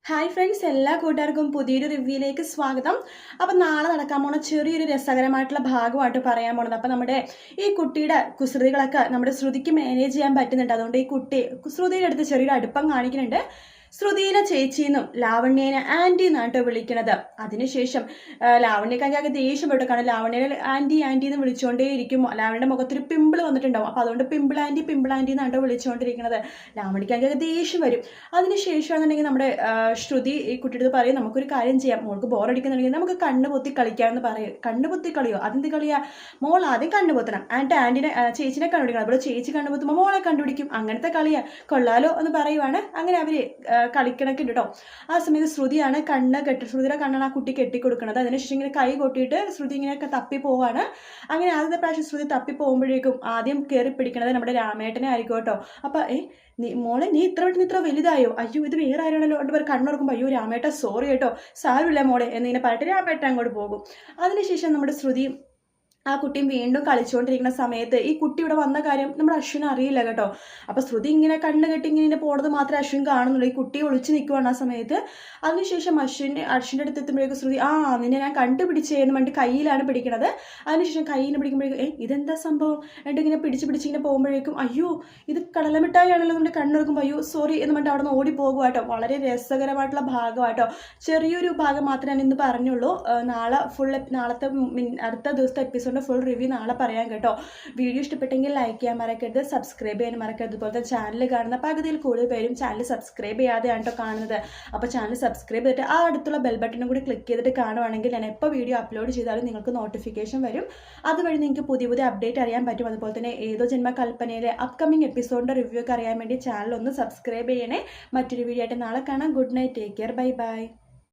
Hi friends, എല്ലാ കൂട്ടുകാർക്കും പുതിയൊരു റിവ്യൂയിലേക്ക് സ്വാഗതം. അപ്പം നാളെ നടക്കാൻ പോണ ചെറിയൊരു രസകരമായിട്ടുള്ള ഭാഗമായിട്ട് പറയാൻ പോണത്. അപ്പം നമ്മുടെ ഈ കുട്ടിയുടെ കുസൃതികളൊക്കെ നമ്മുടെ ശ്രുതിക്ക് മാനേജ് ചെയ്യാൻ പറ്റുന്നുണ്ട്. അതുകൊണ്ട് ഈ കുട്ടി ശ്രുതിയുടെ അടുത്ത് ചെറിയൊരു അടുപ്പം കാണിക്കുന്നുണ്ട്. ശ്രുതിനെ ചേച്ചിന്നും ലാവണ്യേനെ ആൻറ്റി എന്നാട്ടോ വിളിക്കണത്. അതിനുശേഷം ലാവണ്യക്കാർക്ക് ദേഷ്യപ്പെട്ടു. കാരണം ലാവണ്യനെ ആൻറ്റി ആൻറ്റി എന്ന് വിളിച്ചുകൊണ്ടേ ഇരിക്കും. ലാവണ്യയുടെ മുഖത്തൊരു പിമ്പിൾ വന്നിട്ടുണ്ടാവും. അപ്പോൾ അതുകൊണ്ട് പിമ്പിൾ ആൻറ്റി എന്നാട്ടോ വിളിച്ചുകൊണ്ടിരിക്കുന്നത്. ലാവണ്യക്കാർക്ക് ദേഷ്യം വരും. അതിനുശേഷമാണെന്നുണ്ടെങ്കിൽ നമ്മുടെ ശ്രുതി ഈ കുട്ടിയുടെ പറയും, നമുക്കൊരു കാര്യം ചെയ്യാം, മോൾക്ക് ബോറടിക്കുന്നുണ്ടെങ്കിൽ നമുക്ക് കണ്ണ് പൊത്തി കളിക്കാമെന്ന് പറയും. കണ്ണ് പൊത്തി കളിയോ? അതെന്ത് കളിയാ? മോൾ ആദ്യം കണ്ണ് പൊത്തണം, ആൻറ്റിനെ ചേച്ചിനെ കണ്ടുപിടിക്കണം. അപ്പോൾ ചേച്ചി കണ്ണ് പൊത്തുമ്പോൾ മോളെ കണ്ടുപിടിക്കും. അങ്ങനത്തെ കളിയാ, കൊള്ളാലോ എന്ന് പറയുവാണ്. അങ്ങനെ അവർ കളിക്കണൊക്കെ ഉണ്ട് കേട്ടോ. ആ സമയത്ത് ശ്രുതിയാണ് ശ്രുതിയുടെ കണ്ണാണ് ആ കുട്ടി കെട്ടിക്കൊടുക്കുന്നത്. അതിനുശേഷം ഇങ്ങനെ കൈ കൊട്ടിയിട്ട് ശ്രുതി ഇങ്ങനെയൊക്കെ തപ്പി പോവാണ്. അങ്ങനെ ആദ്യത്തെ പ്രാവശ്യം ശ്രുതി തപ്പി പോകുമ്പോഴേക്കും ആദ്യം കയറി പിടിക്കണത് നമ്മുടെ രാമേട്ടനെ ആയിരിക്കും കേട്ടോ. അപ്പം മോളെ നീ ഇത്ര വലുതായോ? അയ്യോ ഇത് വേറെ ആരാണല്ലോ എന്ന് പറഞ്ഞ് കണ്ണുറക്കുമ്പോൾ അയ്യോ രാമേട്ട സോറി കേട്ടോ, സാരമില്ല മോളെ എന്നിങ്ങനെ പറഞ്ഞിട്ട് രാമേട്ടൻ അങ്ങോട്ട് പോകും. അതിനുശേഷം നമ്മുടെ ശ്രുതി ആ കുട്ടിയും വീണ്ടും കളിച്ചുകൊണ്ടിരിക്കുന്ന സമയത്ത് ഈ കുട്ടി ഇവിടെ വന്ന കാര്യം നമ്മുടെ അശ്വിന് അറിയില്ല കേട്ടോ. അപ്പോൾ ശ്രുതി ഇങ്ങനെ കണ്ണ് കെട്ടി ഇങ്ങനെ പോണത് മാത്രമേ അശ്വിൻ കാണുന്നുള്ളൂ. ഈ കുട്ടി ഒളിച്ച് നിൽക്കുവാണ് ആ സമയത്ത്. അതിനുശേഷം അശ്വിൻ്റെ അടുത്ത് എത്തുമ്പോഴേക്കും ശ്രുതി നിന്നെ ഞാൻ കണ്ടുപിടിച്ചേന്ന് പറഞ്ഞിട്ട് കയ്യിലാണ് പിടിക്കണത്. അതിനുശേഷം കയ്യിൽ പിടിക്കുമ്പോഴേക്കും ഇതെന്താ സംഭവം എന്നിട്ട് ഇങ്ങനെ പിടിച്ചിങ്ങനെ പോകുമ്പോഴേക്കും അയ്യോ ഇത് കടലമിഠായിയാണല്ലോ നമ്മുടെ കണ്ണെടുക്കുമ്പോൾ അയ്യോ സോറി എന്ന് പറഞ്ഞിട്ട് അവിടെ നിന്ന് ഓടി പോകുക കേട്ടോ. വളരെ രസകരമായിട്ടുള്ള ഭാഗമാട്ടോ. ചെറിയൊരു ഭാഗം മാത്രമേ ഞാൻ ഇന്ന് പറഞ്ഞുള്ളൂ. അടുത്ത ദിവസത്തെ എപ്പിസോഡ് ഫുൾ റിവ്യൂ നാളെ പറയാം കേട്ടോ. വീഡിയോ ഇഷ്ടപ്പെട്ടെങ്കിൽ ലൈക്ക് ചെയ്യാൻ മറക്കരുത്, സബ്സ്ക്രൈബ് ചെയ്യാൻ മറക്കരുത്. അതുപോലെ തന്നെ ചാനൽ കാണുന്ന പകുതിയിൽ കൂടുതൽ പേരും ചാനൽ സബ്സ്ക്രൈബ് ചെയ്യാതെയാണ് കേട്ടോ കാണുന്നത്. അപ്പോൾ ചാനൽ സബ്സ്ക്രൈബ് ചെയ്തിട്ട് ആ അടുത്തുള്ള ബെൽ ബട്ടണും കൂടി ക്ലിക്ക് ചെയ്തിട്ട് കാണുവാണെങ്കിൽ ഞാൻ എപ്പോൾ വീഡിയോ അപ്ലോഡ് ചെയ്താലും നിങ്ങൾക്ക് നോട്ടിഫിക്കേഷൻ വരും. അതുവഴി നിങ്ങൾക്ക് പുതിയ അപ്ഡേറ്റ് അറിയാൻ പറ്റും. അതുപോലെ തന്നെ ഏതോ ജന്മ കൽപ്പനയിലെ അപ്കമിങ് എപ്പിസോഡിൻ്റെ റിവ്യൂ ഒക്കെ അറിയാൻ വേണ്ടി ചാനൽ ഒന്ന് സബ്സ്ക്രൈബ് ചെയ്യണേ. മറ്റൊരു വീഡിയോ ആയിട്ട് നാളെ കാണാം. Good night, take care, bye bye.